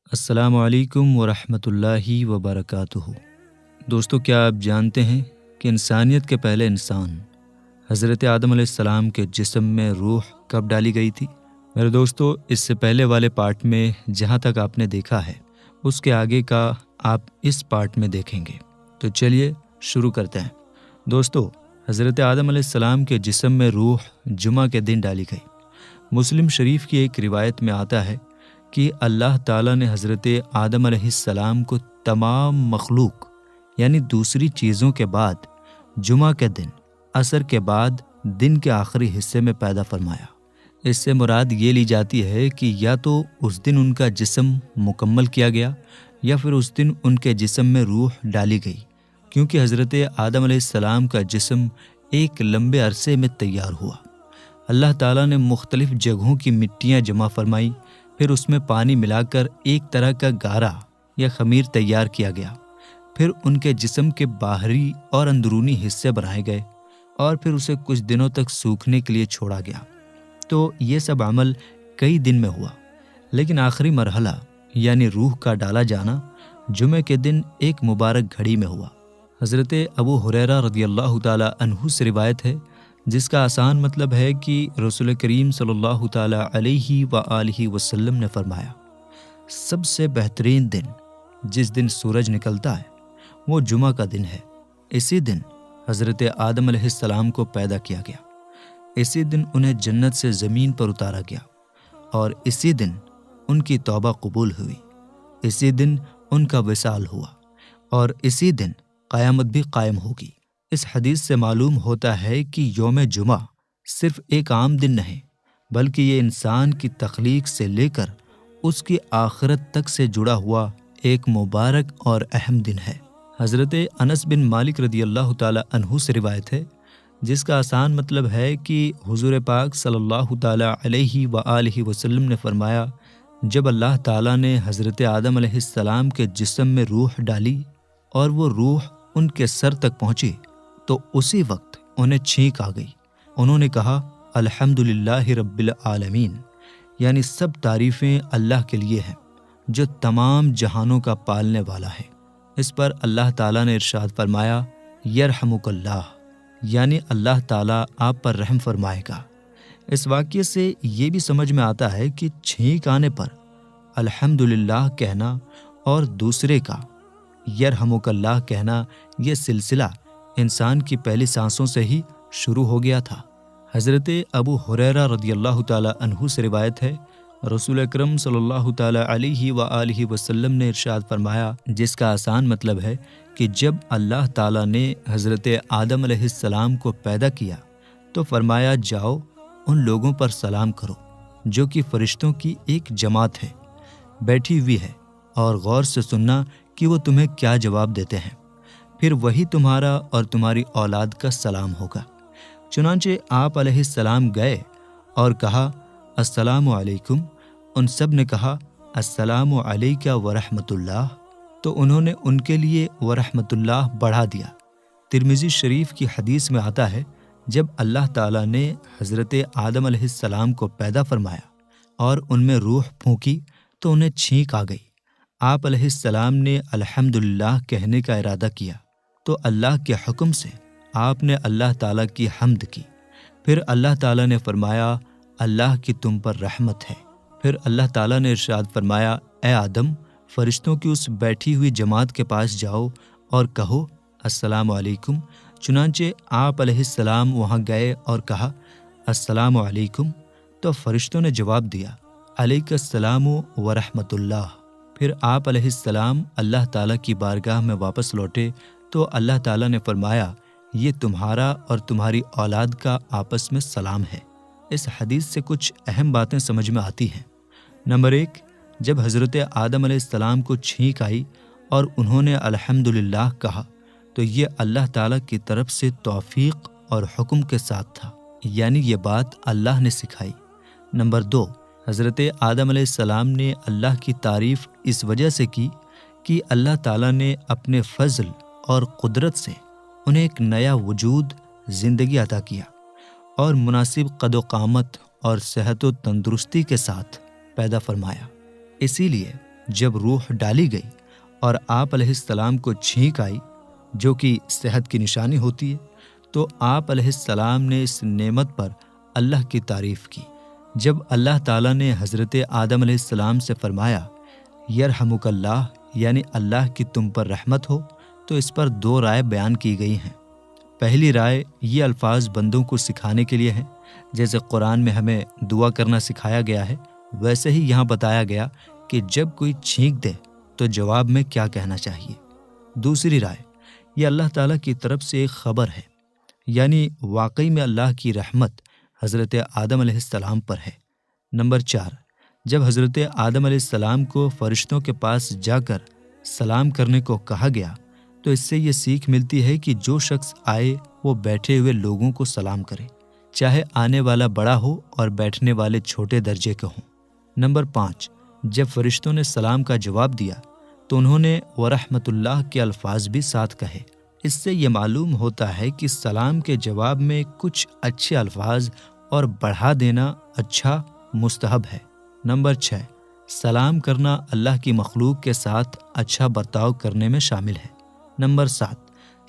السلام علیکم ورحمۃ اللہ وبرکاتہ۔ دوستو، کیا آپ جانتے ہیں کہ انسانیت کے پہلے انسان حضرت آدم علیہ السلام کے جسم میں روح کب ڈالی گئی تھی؟ میرے دوستو، اس سے پہلے والے پارٹ میں جہاں تک آپ نے دیکھا ہے اس کے آگے کا آپ اس پارٹ میں دیکھیں گے۔ تو چلیے شروع کرتے ہیں۔ دوستو، حضرت آدم علیہ السلام کے جسم میں روح جمعہ کے دن ڈالی گئی۔ مسلم شریف کی ایک روایت میں آتا ہے کہ اللہ تعالیٰ نے حضرت آدم علیہ السلام کو تمام مخلوق یعنی دوسری چیزوں کے بعد جمعہ کے دن عصر کے بعد دن کے آخری حصے میں پیدا فرمایا۔ اس سے مراد یہ لی جاتی ہے کہ یا تو اس دن ان کا جسم مکمل کیا گیا یا پھر اس دن ان کے جسم میں روح ڈالی گئی، کیونکہ حضرت آدم علیہ السلام کا جسم ایک لمبے عرصے میں تیار ہوا۔ اللہ تعالیٰ نے مختلف جگہوں کی مٹیاں جمع فرمائی، پھر اس میں پانی ملا کر ایک طرح کا گارا یا خمیر تیار کیا گیا، پھر ان کے جسم کے باہری اور اندرونی حصے بنائے گئے اور پھر اسے کچھ دنوں تک سوکھنے کے لیے چھوڑا گیا۔ تو یہ سب عمل کئی دن میں ہوا، لیکن آخری مرحلہ یعنی روح کا ڈالا جانا جمعے کے دن ایک مبارک گھڑی میں ہوا۔ حضرت ابو ہریرہ رضی اللہ تعالی عنہ سے روایت ہے، جس کا آسان مطلب ہے کہ رسول کریم صلی اللہ تعالی علیہ وآلہ وسلم نے فرمایا، سب سے بہترین دن جس دن سورج نکلتا ہے وہ جمعہ کا دن ہے۔ اسی دن حضرت آدم علیہ السلام کو پیدا کیا گیا، اسی دن انہیں جنت سے زمین پر اتارا گیا اور اسی دن ان کی توبہ قبول ہوئی، اسی دن ان کا وصال ہوا اور اسی دن قیامت بھی قائم ہوگی۔ اس حدیث سے معلوم ہوتا ہے کہ یوم جمعہ صرف ایک عام دن نہیں، بلکہ یہ انسان کی تخلیق سے لے کر اس کی آخرت تک سے جڑا ہوا ایک مبارک اور اہم دن ہے۔ حضرت انس بن مالک رضی اللہ تعالی عنہ سے روایت ہے، جس کا آسان مطلب ہے کہ حضور پاک صلی اللہ تعالی علیہ وآلہ وسلم نے فرمایا، جب اللہ تعالیٰ نے حضرت آدم علیہ السلام کے جسم میں روح ڈالی اور وہ روح ان کے سر تک پہنچی تو اسی وقت انہیں چھینک آ گئی۔ انہوں نے کہا، الحمدللہ رب العالمین، یعنی سب تعریفیں اللہ کے لیے ہیں جو تمام جہانوں کا پالنے والا ہے۔ اس پر اللہ تعالیٰ نے ارشاد فرمایا، یرحمک اللہ، یعنی اللہ تعالیٰ آپ پر رحم فرمائے گا۔ اس واقعے سے یہ بھی سمجھ میں آتا ہے کہ چھینک آنے پر الحمدللہ کہنا اور دوسرے کا یرحمک اللہ کہنا، یہ سلسلہ انسان کی پہلی سانسوں سے ہی شروع ہو گیا تھا۔ حضرت ابو ہریرہ رضی اللہ تعالی عنہ سے روایت ہے، رسول اکرم صلی اللہ تعالی علیہ وآلہ وسلم نے ارشاد فرمایا، جس کا آسان مطلب ہے کہ جب اللہ تعالیٰ نے حضرت آدم علیہ السلام کو پیدا کیا تو فرمایا، جاؤ ان لوگوں پر سلام کرو جو کہ فرشتوں کی ایک جماعت ہے، بیٹھی ہوئی ہے، اور غور سے سننا کہ وہ تمہیں کیا جواب دیتے ہیں، پھر وہی تمہارا اور تمہاری اولاد کا سلام ہوگا۔ چنانچہ آپ علیہ السلام گئے اور کہا، السلام علیکم۔ ان سب نے کہا، السلام علیکہ ورحمۃ اللہ، تو انہوں نے ان کے لیے ورحمۃ اللہ بڑھا دیا۔ ترمذی شریف کی حدیث میں آتا ہے، جب اللہ تعالیٰ نے حضرت آدم علیہ السلام کو پیدا فرمایا اور ان میں روح پھونکی تو انہیں چھینک آ گئی۔ آپ علیہ السلام نے الحمدللہ کہنے کا ارادہ کیا تو اللہ کے حکم سے آپ نے اللہ تعالیٰ کی حمد کی۔ پھر اللہ تعالیٰ نے فرمایا، اللہ کی تم پر رحمت ہے۔ پھر اللہ تعالیٰ نے ارشاد فرمایا، اے آدم، فرشتوں کی اس بیٹھی ہوئی جماعت کے پاس جاؤ اور کہو السلام علیکم۔ چنانچہ آپ علیہ السلام وہاں گئے اور کہا، السلام علیکم، تو فرشتوں نے جواب دیا، علیک السلام ورحمۃ اللہ۔ پھر آپ علیہ السلام اللہ تعالیٰ کی بارگاہ میں واپس لوٹے تو اللہ تعالیٰ نے فرمایا، یہ تمہارا اور تمہاری اولاد کا آپس میں سلام ہے۔ اس حدیث سے کچھ اہم باتیں سمجھ میں آتی ہیں۔ نمبر 1، جب حضرت آدم علیہ السلام کو چھینک آئی اور انہوں نے الحمدللہ کہا تو یہ اللہ تعالیٰ کی طرف سے توفیق اور حکم کے ساتھ تھا، یعنی یہ بات اللہ نے سکھائی۔ نمبر 2، حضرت آدم علیہ السلام نے اللہ کی تعریف اس وجہ سے کی کہ اللہ تعالیٰ نے اپنے فضل اور قدرت سے انہیں ایک نیا وجود، زندگی عطا کیا اور مناسب قد و قامت اور صحت و تندرستی کے ساتھ پیدا فرمایا۔ اسی لیے جب روح ڈالی گئی اور آپ علیہ السلام کو چھینک آئی، جو کہ صحت کی نشانی ہوتی ہے، تو آپ علیہ السلام نے اس نعمت پر اللہ کی تعریف کی۔ جب اللہ تعالیٰ نے حضرت آدم علیہ السلام سے فرمایا یرحمک اللہ، یعنی اللہ کی تم پر رحمت ہو، تو اس پر 2 رائے بیان کی گئی ہیں۔ پہلی رائے یہ الفاظ بندوں کو سکھانے کے لیے ہیں، جیسے قرآن میں ہمیں دعا کرنا سکھایا گیا ہے، ویسے ہی یہاں بتایا گیا کہ جب کوئی چھینک دے تو جواب میں کیا کہنا چاہیے۔ دوسری رائے یہ اللہ تعالیٰ کی طرف سے ایک خبر ہے، یعنی واقعی میں اللہ کی رحمت حضرت آدم علیہ السلام پر ہے۔ نمبر 4، جب حضرت آدم علیہ السلام کو فرشتوں کے پاس جا کر سلام کرنے کو کہا گیا، تو اس سے یہ سیکھ ملتی ہے کہ جو شخص آئے وہ بیٹھے ہوئے لوگوں کو سلام کرے، چاہے آنے والا بڑا ہو اور بیٹھنے والے چھوٹے درجے کے ہوں۔ نمبر 5، جب فرشتوں نے سلام کا جواب دیا تو انہوں نے ورحمت اللہ کے الفاظ بھی ساتھ کہے۔ اس سے یہ معلوم ہوتا ہے کہ سلام کے جواب میں کچھ اچھے الفاظ اور بڑھا دینا اچھا مستحب ہے۔ نمبر 6، سلام کرنا اللہ کی مخلوق کے ساتھ اچھا برتاؤ کرنے میں شامل ہے۔ نمبر 7،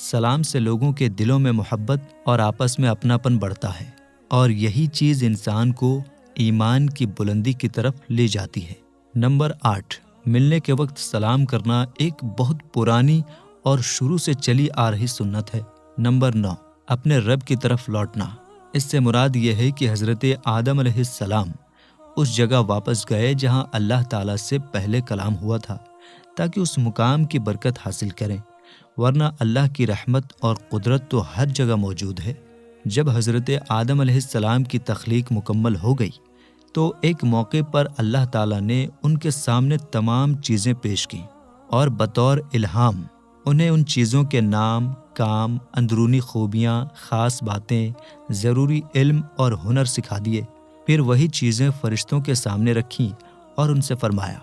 سلام سے لوگوں کے دلوں میں محبت اور آپس میں اپناپن بڑھتا ہے، اور یہی چیز انسان کو ایمان کی بلندی کی طرف لے جاتی ہے۔ نمبر 8، ملنے کے وقت سلام کرنا ایک بہت پرانی اور شروع سے چلی آ رہی سنت ہے۔ نمبر 9، اپنے رب کی طرف لوٹنا۔ اس سے مراد یہ ہے کہ حضرت آدم علیہ السلام اس جگہ واپس گئے جہاں اللہ تعالیٰ سے پہلے کلام ہوا تھا، تاکہ اس مقام کی برکت حاصل کریں، ورنہ اللہ کی رحمت اور قدرت تو ہر جگہ موجود ہے۔ جب حضرت آدم علیہ السلام کی تخلیق مکمل ہو گئی تو ایک موقع پر اللہ تعالیٰ نے ان کے سامنے تمام چیزیں پیش کیں اور بطور الہام انہیں ان چیزوں کے نام، کام، اندرونی خوبیاں، خاص باتیں، ضروری علم اور ہنر سکھا دیے۔ پھر وہی چیزیں فرشتوں کے سامنے رکھیں اور ان سے فرمایا،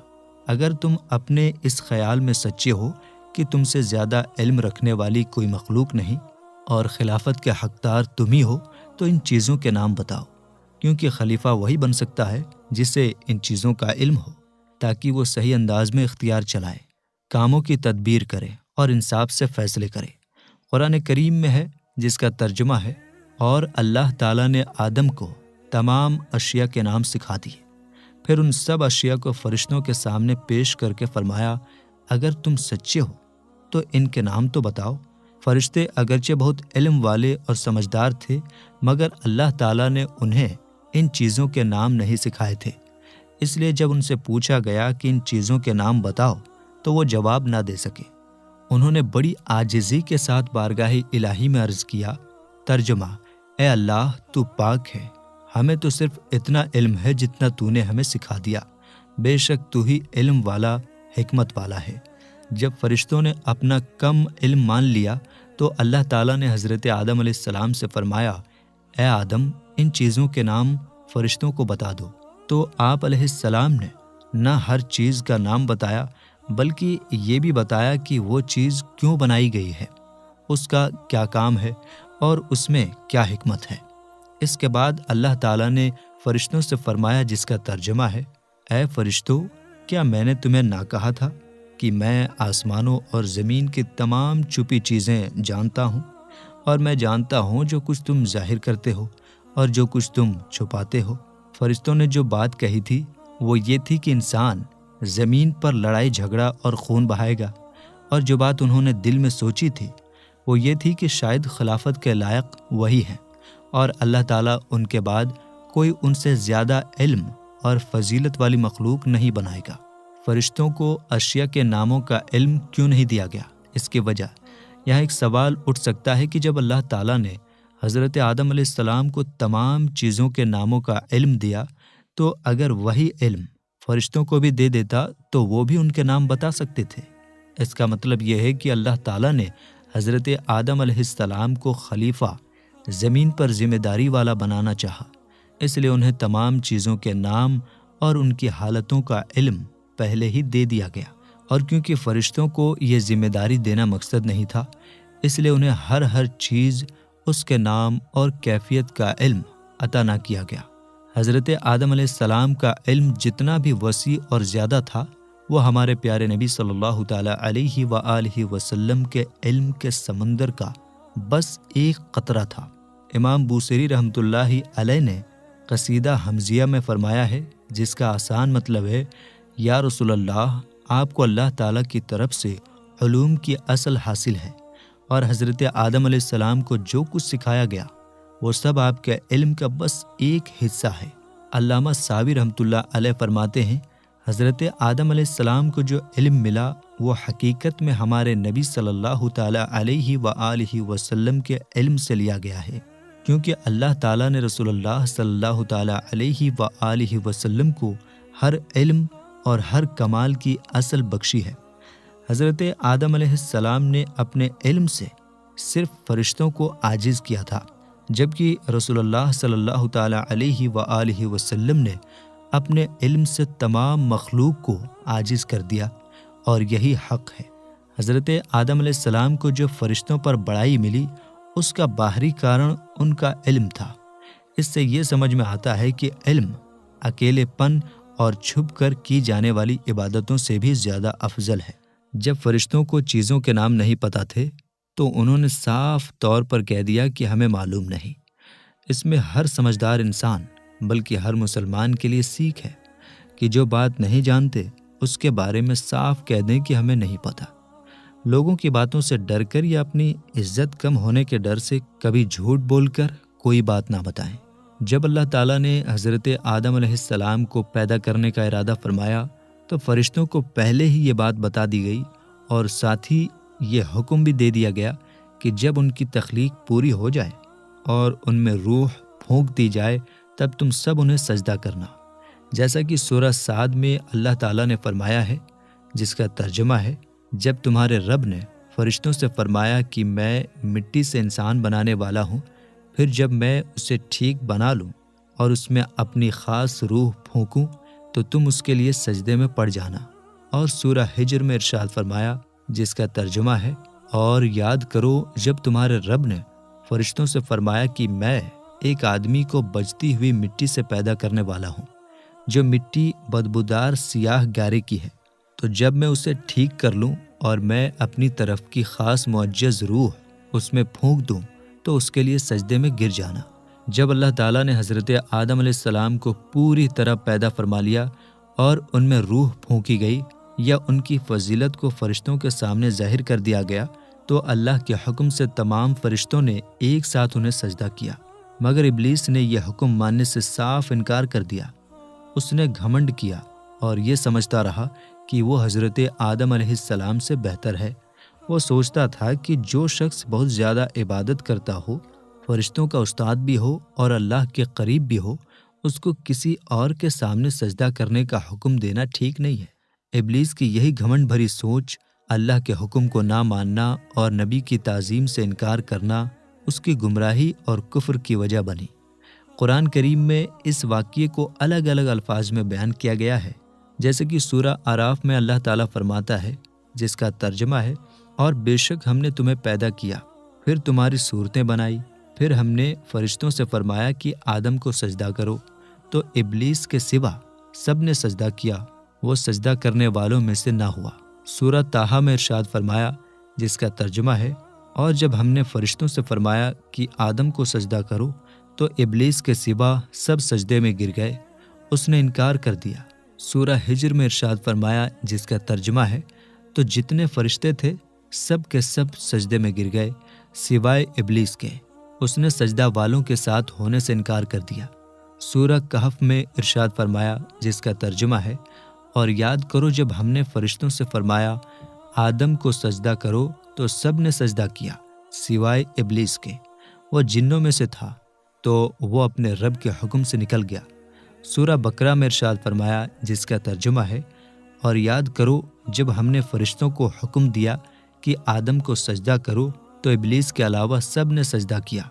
اگر تم اپنے اس خیال میں سچے ہو کہ تم سے زیادہ علم رکھنے والی کوئی مخلوق نہیں اور خلافت کے حقدار تم ہی ہو، تو ان چیزوں کے نام بتاؤ، کیونکہ خلیفہ وہی بن سکتا ہے جسے ان چیزوں کا علم ہو، تاکہ وہ صحیح انداز میں اختیار چلائے، کاموں کی تدبیر کرے اور انصاف سے فیصلے کرے۔ قرآن کریم میں ہے، جس کا ترجمہ ہے، اور اللہ تعالیٰ نے آدم کو تمام اشیاء کے نام سکھا دیے، پھر ان سب اشیاء کو فرشتوں کے سامنے پیش کر کے فرمایا، اگر تم سچے ہو تو ان کے نام تو بتاؤ۔ فرشتے اگرچہ بہت علم والے اور سمجھدار تھے، مگر اللہ تعالیٰ نے انہیں ان چیزوں کے نام نہیں سکھائے تھے، اس لیے جب ان سے پوچھا گیا کہ ان چیزوں کے نام بتاؤ تو وہ جواب نہ دے سکے۔ انہوں نے بڑی عاجزی کے ساتھ بارگاہ الہی میں عرض کیا، ترجمہ، اے اللہ تو پاک ہے، ہمیں تو صرف اتنا علم ہے جتنا تو نے ہمیں سکھا دیا، بے شک تو ہی علم والا، حکمت والا ہے۔ جب فرشتوں نے اپنا کم علم مان لیا تو اللہ تعالیٰ نے حضرت آدم علیہ السلام سے فرمایا، اے آدم، ان چیزوں کے نام فرشتوں کو بتا دو۔ تو آپ علیہ السلام نے نہ ہر چیز کا نام بتایا، بلکہ یہ بھی بتایا کہ وہ چیز کیوں بنائی گئی ہے، اس کا کیا کام ہے اور اس میں کیا حکمت ہے۔ اس کے بعد اللہ تعالیٰ نے فرشتوں سے فرمایا، جس کا ترجمہ ہے، اے فرشتوں، کیا میں نے تمہیں نہ کہا تھا کہ میں آسمانوں اور زمین کی تمام چھپی چیزیں جانتا ہوں، اور میں جانتا ہوں جو کچھ تم ظاہر کرتے ہو اور جو کچھ تم چھپاتے ہو۔ فرشتوں نے جو بات کہی تھی وہ یہ تھی کہ انسان زمین پر لڑائی جھگڑا اور خون بہائے گا، اور جو بات انہوں نے دل میں سوچی تھی وہ یہ تھی کہ شاید خلافت کے لائق وہی ہیں، اور اللہ تعالیٰ ان کے بعد کوئی ان سے زیادہ علم اور فضیلت والی مخلوق نہیں بنائے گا۔ فرشتوں کو اشیاء کے ناموں کا علم کیوں نہیں دیا گیا؟ اس کی وجہ یہاں ایک سوال اٹھ سکتا ہے کہ جب اللہ تعالیٰ نے حضرت آدم علیہ السلام کو تمام چیزوں کے ناموں کا علم دیا، تو اگر وہی علم فرشتوں کو بھی دے دیتا تو وہ بھی ان کے نام بتا سکتے تھے۔ اس کا مطلب یہ ہے کہ اللہ تعالیٰ نے حضرت آدم علیہ السلام کو خلیفہ زمین پر ذمہ داری والا بنانا چاہا، اس لیے انہیں تمام چیزوں کے نام اور ان کی حالتوں کا علم پہلے ہی دے دیا گیا، اور کیونکہ فرشتوں کو یہ ذمہ داری دینا مقصد نہیں تھا، اس لیے انہیں ہر چیز، اس کے نام اور کیفیت کا علم عطا نہ کیا گیا۔ حضرت آدم علیہ السلام کا علم جتنا بھی وسیع اور زیادہ تھا، وہ ہمارے پیارے نبی صلی اللہ تعالیٰ علیہ وآلہ وسلم کے علم کے سمندر کا بس ایک قطرہ تھا۔ امام بوصیری رحمۃ اللہ علیہ نے قصیدہ حمزیہ میں فرمایا ہے، جس کا آسان مطلب ہے، یا رسول اللہ، آپ کو اللہ تعالیٰ کی طرف سے علوم کی اصل حاصل ہے، اور حضرت آدم علیہ السلام کو جو کچھ سکھایا گیا وہ سب آپ کے علم کا بس ایک حصہ ہے۔ علامہ ساوی رحمۃ اللہ علیہ فرماتے ہیں، حضرت آدم علیہ السلام کو جو علم ملا وہ حقیقت میں ہمارے نبی صلی اللہ تعالیٰ علیہ وآلہ وسلم کے علم سے لیا گیا ہے، کیونکہ اللہ تعالیٰ نے رسول اللہ صلی اللہ تعالیٰ علیہ وآلہ وسلم کو ہر علم اور ہر کمال کی اصل بخشی ہے۔ حضرت آدم علیہ السلام نے اپنے علم سے صرف فرشتوں کو عاجز کیا تھا، جبکہ رسول اللہ صلی اللہ تعالیٰ علیہ وآلہ وسلم نے اپنے علم سے تمام مخلوق کو عاجز کر دیا، اور یہی حق ہے۔ حضرت آدم علیہ السلام کو جو فرشتوں پر بڑائی ملی، اس کا باہری کارن ان کا علم تھا۔ اس سے یہ سمجھ میں آتا ہے کہ علم اکیلے پن اور چھپ کر کی جانے والی عبادتوں سے بھی زیادہ افضل ہے۔ جب فرشتوں کو چیزوں کے نام نہیں پتہ تھے تو انہوں نے صاف طور پر کہہ دیا کہ ہمیں معلوم نہیں۔ اس میں ہر سمجھدار انسان بلکہ ہر مسلمان کے لیے سیکھ ہے کہ جو بات نہیں جانتے اس کے بارے میں صاف کہہ دیں کہ ہمیں نہیں پتہ۔ لوگوں کی باتوں سے ڈر کر یا اپنی عزت کم ہونے کے ڈر سے کبھی جھوٹ بول کر کوئی بات نہ بتائیں۔ جب اللہ تعالیٰ نے حضرت آدم علیہ السلام کو پیدا کرنے کا ارادہ فرمایا تو فرشتوں کو پہلے ہی یہ بات بتا دی گئی، اور ساتھ ہی یہ حکم بھی دے دیا گیا کہ جب ان کی تخلیق پوری ہو جائے اور ان میں روح پھونک دی جائے تب تم سب انہیں سجدہ کرنا، جیسا کہ سورہ صاد میں اللہ تعالیٰ نے فرمایا ہے، جس کا ترجمہ ہے، جب تمہارے رب نے فرشتوں سے فرمایا کہ میں مٹی سے انسان بنانے والا ہوں، پھر جب میں اسے ٹھیک بنا لوں اور اس میں اپنی خاص روح پھونکوں تو تم اس کے لیے سجدے میں پڑ جانا۔ اور سورہ ہجر میں ارشاد فرمایا، جس کا ترجمہ ہے، اور یاد کرو جب تمہارے رب نے فرشتوں سے فرمایا کہ میں ایک آدمی کو بجتی ہوئی مٹی سے پیدا کرنے والا ہوں، جو مٹی بدبودار سیاہ گارے کی ہے، تو جب میں اسے ٹھیک کر لوں اور میں اپنی طرف کی خاص معجز روح اس میں پھونک دوں تو اس کے لیے سجدے میں گر جانا۔ جب اللہ تعالیٰ نے حضرت آدم علیہ السلام کو پوری طرح پیدا فرما لیا اور ان میں روح پھونکی گئی یا ان کی فضیلت کو فرشتوں کے سامنے ظاہر کر دیا گیا تو اللہ کے حکم سے تمام فرشتوں نے ایک ساتھ انہیں سجدہ کیا، مگر ابلیس نے یہ حکم ماننے سے صاف انکار کر دیا۔ اس نے گھمنڈ کیا اور یہ سمجھتا رہا کہ وہ حضرت آدم علیہ السلام سے بہتر ہے۔ وہ سوچتا تھا کہ جو شخص بہت زیادہ عبادت کرتا ہو، فرشتوں کا استاد بھی ہو اور اللہ کے قریب بھی ہو، اس کو کسی اور کے سامنے سجدہ کرنے کا حکم دینا ٹھیک نہیں ہے۔ ابلیس کی یہی گھمنڈ بھری سوچ، اللہ کے حکم کو نہ ماننا اور نبی کی تعظیم سے انکار کرنا، اس کی گمراہی اور کفر کی وجہ بنی۔ قرآن کریم میں اس واقعے کو الگ الگ الفاظ میں بیان کیا گیا ہے، جیسے کہ سورہ اعراف میں اللہ تعالیٰ فرماتا ہے، جس کا ترجمہ ہے، اور بے شک ہم نے تمہیں پیدا کیا، پھر تمہاری صورتیں بنائی، پھر ہم نے فرشتوں سے فرمایا کہ آدم کو سجدہ کرو، تو ابلیس کے سوا سب نے سجدہ کیا، وہ سجدہ کرنے والوں میں سے نہ ہوا۔ سورہ طٰہٰ میں ارشاد فرمایا، جس کا ترجمہ ہے، اور جب ہم نے فرشتوں سے فرمایا کہ آدم کو سجدہ کرو تو ابلیس کے سوا سب سجدے میں گر گئے، اس نے انکار کر دیا۔ سورہ ہجر میں ارشاد فرمایا، جس کا ترجمہ ہے، تو جتنے فرشتے تھے سب کے سب سجدے میں گر گئے سوائے ابلیس کے، اس نے سجدہ والوں کے ساتھ ہونے سے انکار کر دیا۔ سورہ کہف میں ارشاد فرمایا، جس کا ترجمہ ہے، اور یاد کرو جب ہم نے فرشتوں سے فرمایا آدم کو سجدہ کرو تو سب نے سجدہ کیا سوائے ابلیس کے، وہ جنوں میں سے تھا تو وہ اپنے رب کے حکم سے نکل گیا۔ سورہ بقرہ میں ارشاد فرمایا، جس کا ترجمہ ہے، اور یاد کرو جب ہم نے فرشتوں کو حکم دیا کہ آدم کو سجدہ کرو تو ابلیس کے علاوہ سب نے سجدہ کیا،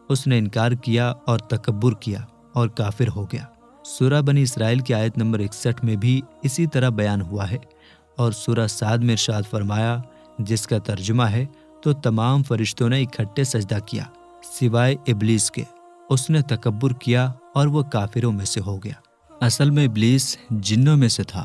اس نے انکار کیا اور تکبر کیا اور کافر ہو گیا۔ سورہ بنی اسرائیل کی آیت نمبر 61 میں بھی اسی طرح بیان ہوا ہے، اور سورہ صاد میں ارشاد فرمایا، جس کا ترجمہ ہے، تو تمام فرشتوں نے اکٹھے سجدہ کیا سوائے ابلیس کے، اس نے تکبر کیا اور وہ کافروں میں سے ہو گیا۔ اصل میں ابلیس جنوں میں سے تھا،